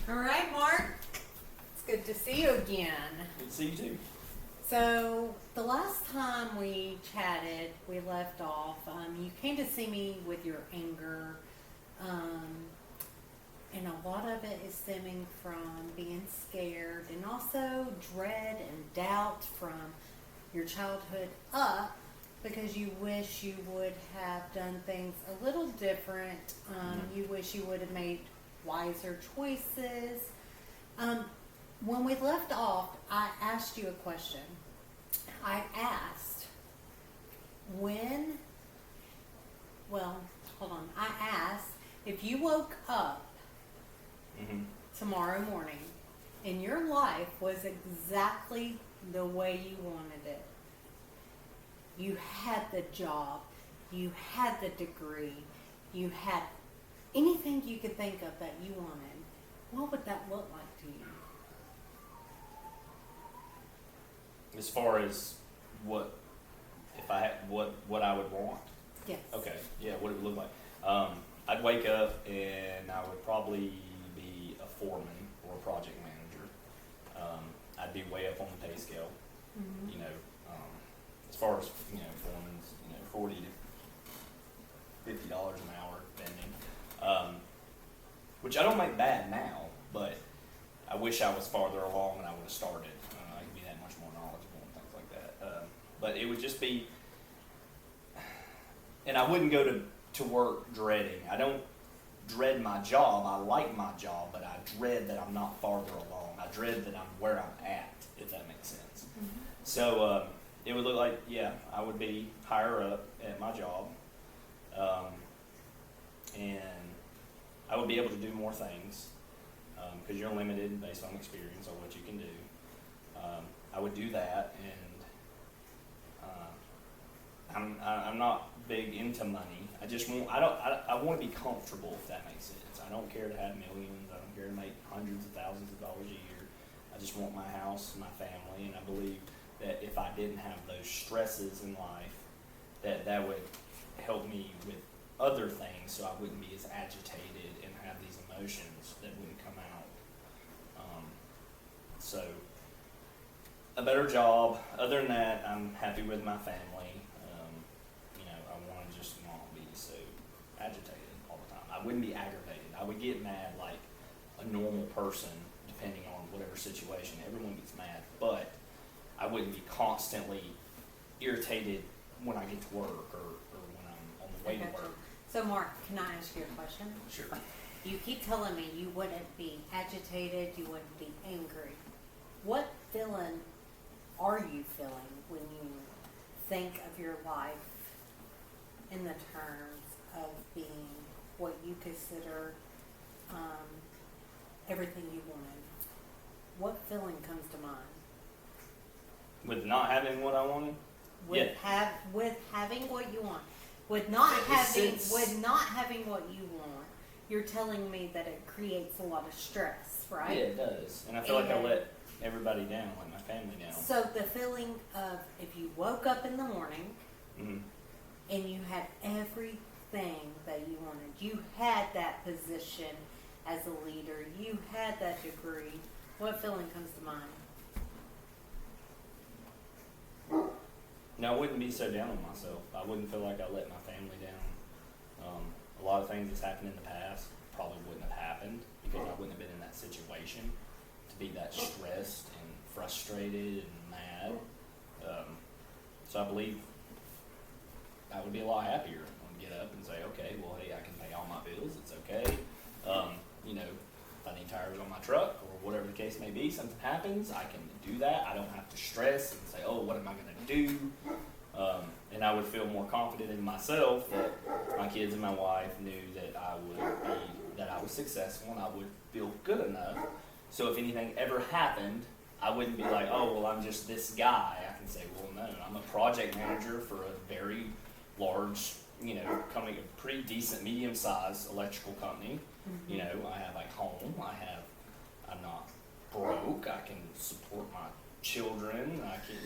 All right, Mark. It's good to see you again. Good to see you too. So, the last time we chatted, we left off. You came to see me with your anger, and a lot of it is stemming from being scared and also dread and doubt from your childhood up because you wish you would have done things a little different. You wish you would have made wiser choices. When we left off, I asked you a question. I asked I asked if you woke up tomorrow morning and your life was exactly the way you wanted it. You had the job, you had the degree, you had anything you could think of that you wanted. What would that look like to you? As far as what I would want. Yes. Okay. Yeah. What it would look like. I'd wake up and I would probably be a foreman or a project manager. I'd be way up on the pay scale. Mm-hmm. As far as foreman's, $40 to $50 an hour, depending. Which I don't make bad now, but I wish I was farther along and I would have started. I could be that much more knowledgeable and things like that. But it would just be, and I wouldn't go to work dreading. I don't dread my job. I like my job, but I dread that I'm not farther along. I dread that I'm where I'm at, if that makes sense. Mm-hmm. So it would look like, I would be higher up at my job. And I would be able to do more things because you're limited based on experience on what you can do. I would do that, and I'm not big into money. I just want I want to be comfortable, if that makes sense. I don't care to have millions. I don't care to make hundreds of thousands of dollars a year. I just want my house, my family, and I believe that if I didn't have those stresses in life, that would help me with other things, so I wouldn't be as agitated and have these emotions that wouldn't come out. So a better job. Other than that, I'm happy with my family. I want to just not be so agitated all the time. I wouldn't be aggravated. I would get mad like a normal person, depending on whatever situation. Everyone gets mad, but I wouldn't be constantly irritated when I get to work or when I'm on the way to work. So, Mark, can I ask you a question? Sure. You keep telling me you wouldn't be agitated, you wouldn't be angry. What feeling are you feeling when you think of your life in the terms of being what you consider everything you wanted? What feeling comes to mind? With not having what I wanted? With having what you want. With not having what you want, you're telling me that it creates a lot of stress, right? Yeah, it does. And I feel like I let everybody down, like my family down. So the feeling of if you woke up in the morning and you had everything that you wanted, you had that position as a leader, you had that degree, what feeling comes to mind? No, I wouldn't be so down on myself. I wouldn't feel like I let my family down. A lot of things that's happened in the past probably wouldn't have happened because I wouldn't have been in that situation to be that stressed and frustrated and mad. So I believe I would be a lot happier when I get up and say, okay, well, hey, I can pay all my bills. It's okay. If I need tires on my truck or whatever the case may be, something happens, I can do that. I don't have to stress and say, oh, what am I going to do? And I would feel more confident in myself that my kids and my wife knew that I was successful and I would feel good enough. So if anything ever happened, I wouldn't be like, oh, well, I'm just this guy. I can say, well, no, I'm a project manager for a very large, company, a pretty decent, medium-sized electrical company. Mm-hmm. I have a home. I'm not broke. I can support my children. I can,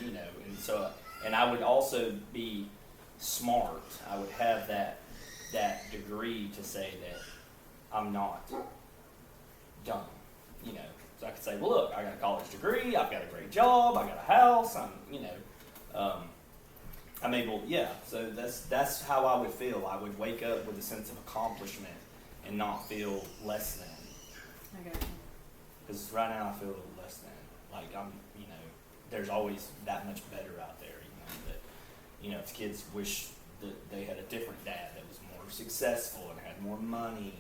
and I would also be smart. I would have that degree to say that I'm not dumb. you know, so I could say, well, look, I got a college degree, I've got a great job, I got a house, I'm able, so that's how I would feel. I would wake up with a sense of accomplishment and not feel less than. I got you. Because right now I feel less than. Like there's always that much better out there, if kids wish that they had a different dad that was more successful and had more money.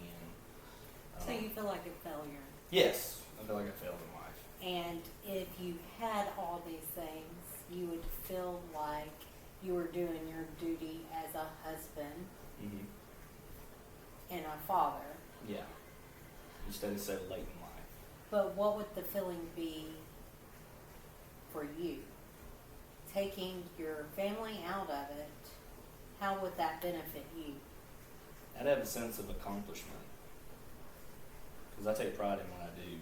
And So you feel like a failure. yes, I feel like I failed in life. And if you had all these things, you would feel like you were doing your duty as a husband Mm-hmm. and a father. Yeah. Instead of so late in life. But what would the feeling be for you? Taking your family out of it, how would that benefit you? I'd have a sense of accomplishment. Because I take pride in what I do.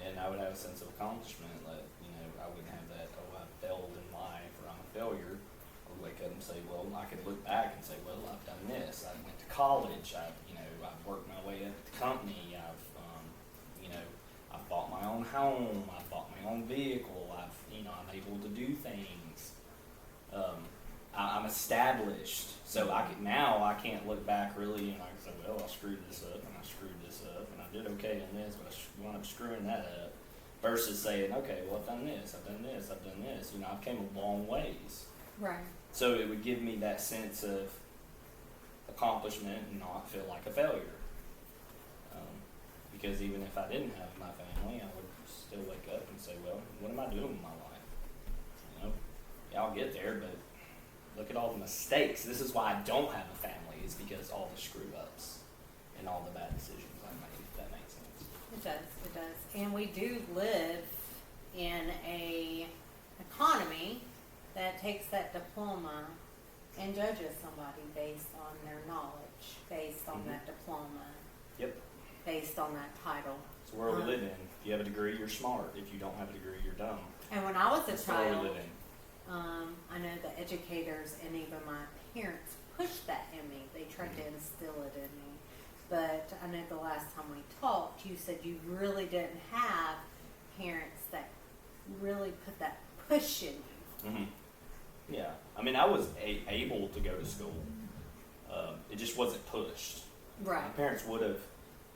And I would have a sense of accomplishment. Like, I wouldn't have that, I failed in life or I'm a failure. I would wake up and say, well, I could look back and say, well, I've done this. I went to college. I've worked my way up at the company. I've bought my own home. I've bought my own vehicle. I'm able to do things. I'm established. So I can't look back really and I can say, well, I screwed this up and I screwed this up and I did okay on this, but I wound up screwing that up. Versus saying, okay, well, I've done this, I've done this, I've done this. I've came a long ways. Right. So it would give me that sense of accomplishment and not feel like a failure. Because even if I didn't have my family, I would still wake up and say, well, what am I doing with my life? Yeah, I'll get there, but look at all the mistakes. This is why I don't have a family, is because all the screw-ups and all the bad decisions I made, if that makes sense. It does. And we do live in a economy that takes that diploma and judges somebody based on their knowledge, based on that diploma. Yep. Based on that title. It's the world we live in. If you have a degree, you're smart. If you don't have a degree, you're dumb. And when I was a That's the world child, we live in. I know the educators and even my parents pushed that in me. They tried to instill it in me. But I know the last time we talked, you said you really didn't have parents that really put that push in you. Mm-hmm. Yeah. I was able to go to school. It just wasn't pushed. Right. My parents would have.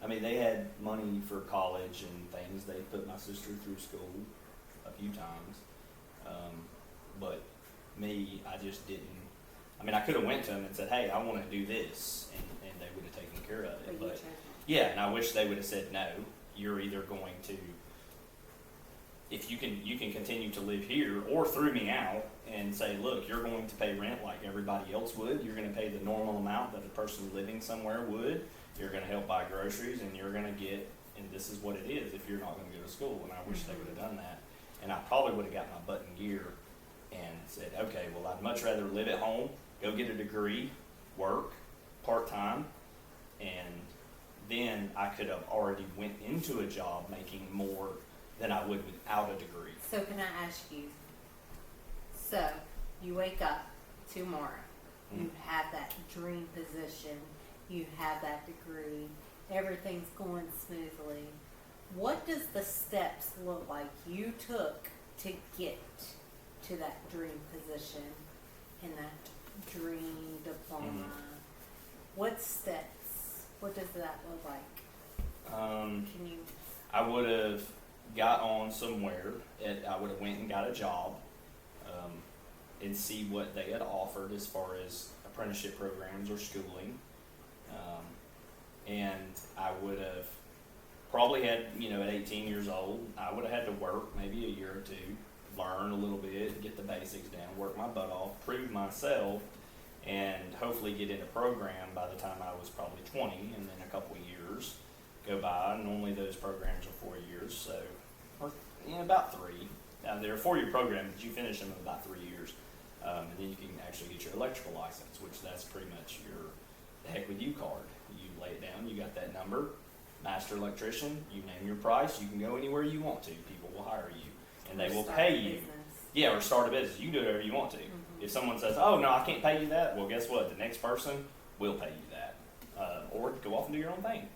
They had money for college and things. They put my sister through school a few times. But me, I just didn't. I could have went to them and said, hey, I want to do this. And they would have taken care of it. But yeah, and I wish they would have said, no, you're either going to, if you can continue to live here, or threw me out and say, look, you're going to pay rent like everybody else would. You're going to pay the normal amount that a person living somewhere would. You're going to help buy groceries, and you're going to get, and this is what it is if you're not going to go to school. And I wish they would have done that. And I probably would have got my butt in gear and said, okay, well, I'd much rather live at home, go get a degree, work part-time, and then I could have already went into a job making more than I would without a degree. So can I ask you, so you wake up tomorrow, you have that dream position, you have that degree, everything's going smoothly. What does the steps look like you took to get to that dream position and that dream diploma? What steps? What does that look like? Can you? I would have got on somewhere. I would have went and got a job and see what they had offered as far as apprenticeship programs or schooling. And I would have probably had, at 18 years old, I would have had to work maybe a year or two, learn a little bit, get the basics down, work my butt off, prove myself, and hopefully get in a program by the time I was probably 20, and then a couple of years go by. Normally those programs are 4 years, so or about 3. Now they're a 4-year program, but you finish them in about 3 years, and then you can actually get your electrical license, which that's pretty much your the heck with you card. You lay it down, you got that number, master electrician, you name your price, you can go anywhere you want to. People will hire you, and they will pay you. Yeah, or start a business. You can do whatever you want to. If someone says, oh, no, I can't pay you that, well, guess what? The next person will pay you that. Or go off and do your own thing.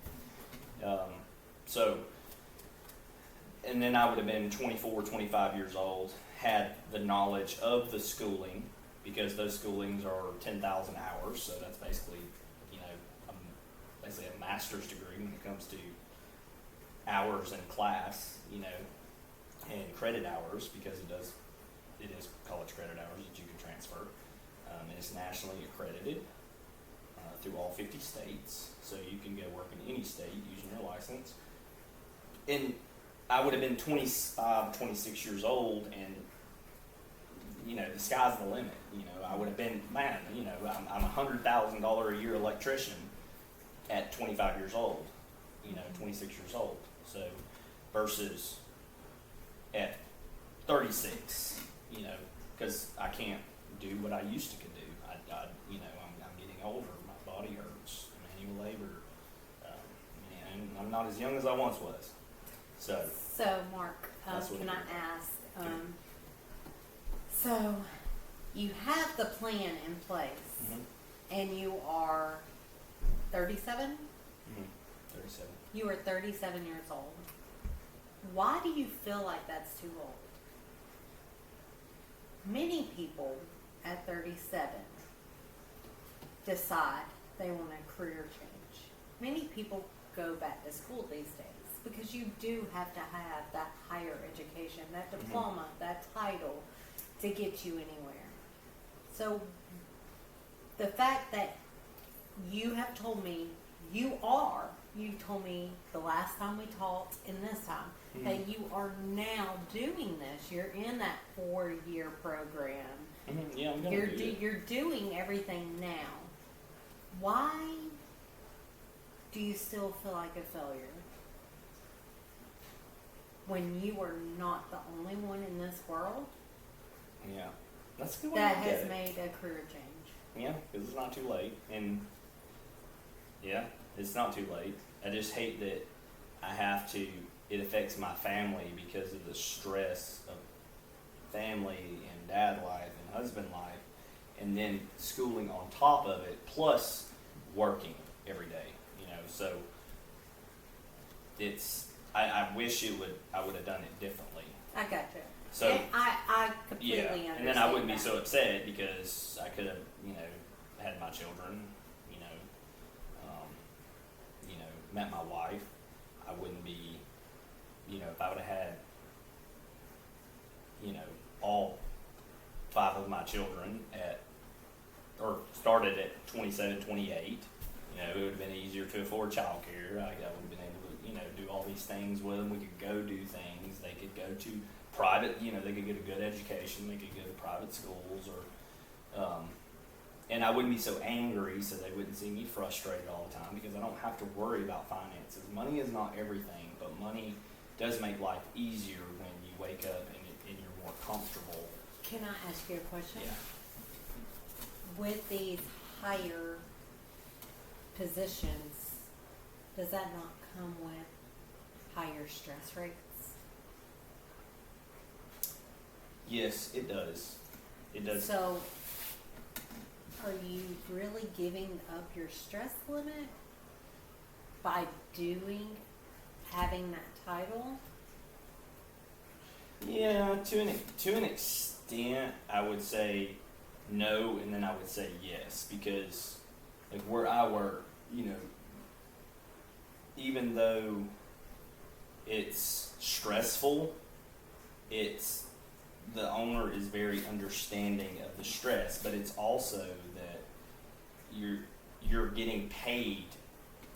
So and then I would have been 24, 25 years old, had the knowledge of the schooling, because those schoolings are 10,000 hours, so that's basically, basically a master's degree when it comes to hours in class, and credit hours, because it is college credit hours that you can transfer. And it's nationally accredited through all 50 states, so you can go work in any state using your license. And I would have been 25, 26 years old, and the sky's the limit. I would have been, I'm $100,000 a year electrician at 25 years old, 26 years old. So versus at 36, because I can't do what I used to could do. I'm getting older. My body hurts. Manual labor. And I'm not as young as I once was. So Mark, That's what can it I is. ask? So you have the plan in place, and you are 37. 37. You are 37 years old. Why do you feel like that's too old? Many people at 37 decide they want a career change. Many people go back to school these days because you do have to have that higher education, that diploma, that title to get you anywhere. So the fact that you have told me you told me the last time we talked and this time that you are now doing this. You're in that 4-year program. Yeah, I'm gonna do it. You're doing everything now. Why do you still feel like a failure when you are not the only one in this world Yeah, that's a good way that to look at has it. made a career change? Yeah, because it's not too late, and yeah, it's not too late. I just hate that I have to. It affects my family because of the stress of family and dad life and husband life, and then schooling on top of it, plus working every day. So it's. I wish I would have done it differently. I got you. So And I completely yeah, understand. and then I wouldn't be that. so upset because I could have, had my children, met my wife. I wouldn't be, if I would have had, all 5 of my children or started at 27, 28, it would have been easier to afford childcare. I would have been able to, do all these things with them. We could go do things. They could go to private, they could get a good education. They could go to private schools and I wouldn't be so angry, so they wouldn't see me frustrated all the time because I don't have to worry about finances. Money is not everything, but money does make life easier when you wake up and you're more comfortable. Can I ask you a question? Yeah. With these higher positions, does that not come with higher stress rates? Yes, it does. It does. So, are you really giving up your stress limit by having that title? Yeah, to an extent, I would say no, and then I would say yes, because like where I work, even though it's stressful, the owner is very understanding of the stress, but it's also that you're getting paid,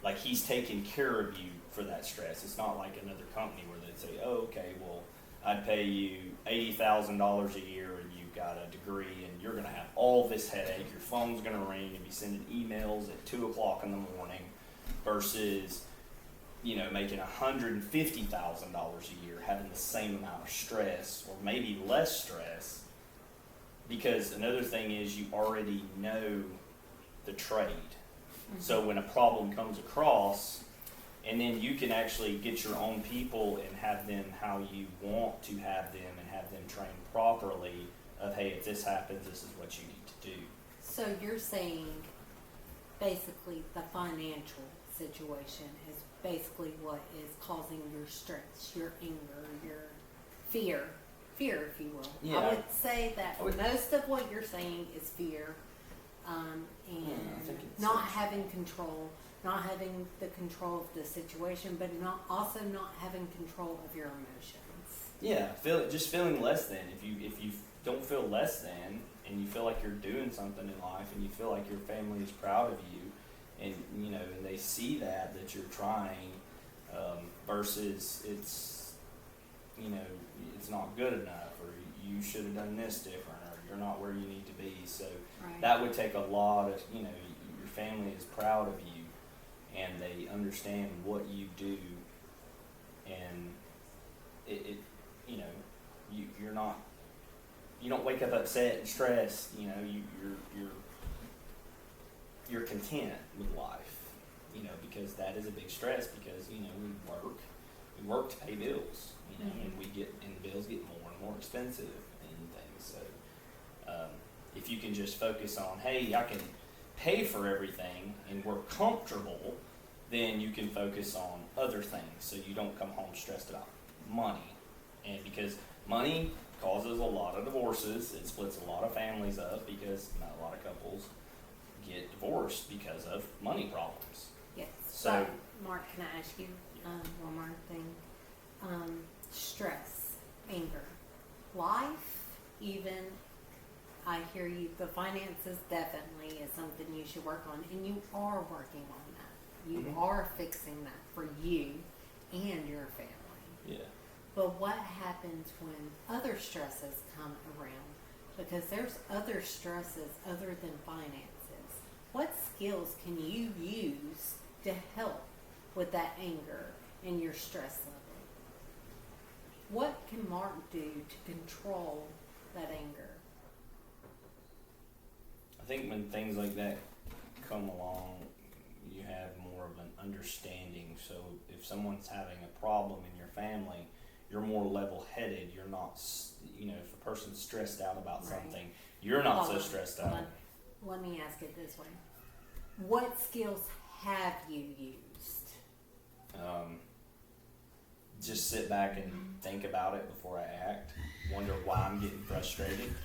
like he's taking care of you for that stress. It's not like another company where they'd say, oh, okay, well, I'd pay you $80,000 a year and you've got a degree and you're going to have all this headache. Your phone's going to ring and be sending emails at 2 o'clock in the morning versus, making $150,000 a year, having the same amount of stress or maybe less stress. Because another thing is you already know the trade. Mm-hmm. So when a problem comes across, and then you can actually get your own people and have them how you want to have them and have them trained properly of, hey, if this happens, this is what you need to do. So you're saying basically the financials situation is basically what is causing your stress, your anger, your fear, if you will. Yeah. I would say that most of what you're saying is fear, and I think it's not having control, not having the control of the situation, but also not having control of your emotions. Yeah, just feeling less than. If you don't feel less than, and you feel like you're doing something in life, and you feel like your family is proud of you, and and they see that you're trying, versus it's it's not good enough, or you should have done this different, or you're not where you need to be. So Right. that would take a lot of your family is proud of you, and they understand what you do, and it you're not, you don't wake up upset and stressed. You're content with life, because that is a big stress, because we work to pay bills, and the bills get more and more expensive and things. So if you can just focus on, hey, I can pay for everything and we're comfortable, then you can focus on other things, so you don't come home stressed about money. And because money causes a lot of divorces, it splits a lot of families up, because not a lot of couples get divorced because of money problems. Yes. So- But, Mark, can I ask you one more thing? Stress, anger, life, even, I hear you, the finances definitely is something you should work on, and you are working on that. You Mhm. are fixing that for you and your family. Yeah. But what happens when other stresses come around? Because there's other stresses other than finances. What skills can you use to help with that anger and your stress level? What can Mark do to control that anger? I think when things like that come along, you have more of an understanding. So if someone's having a problem in your family, you're more level-headed. You're not, if a person's stressed out about Right. something, you're not Hold so on, stressed hold out. on. Let me ask it this way. What skills have you used? Just sit back and think about it before I act. Wonder why I'm getting frustrated.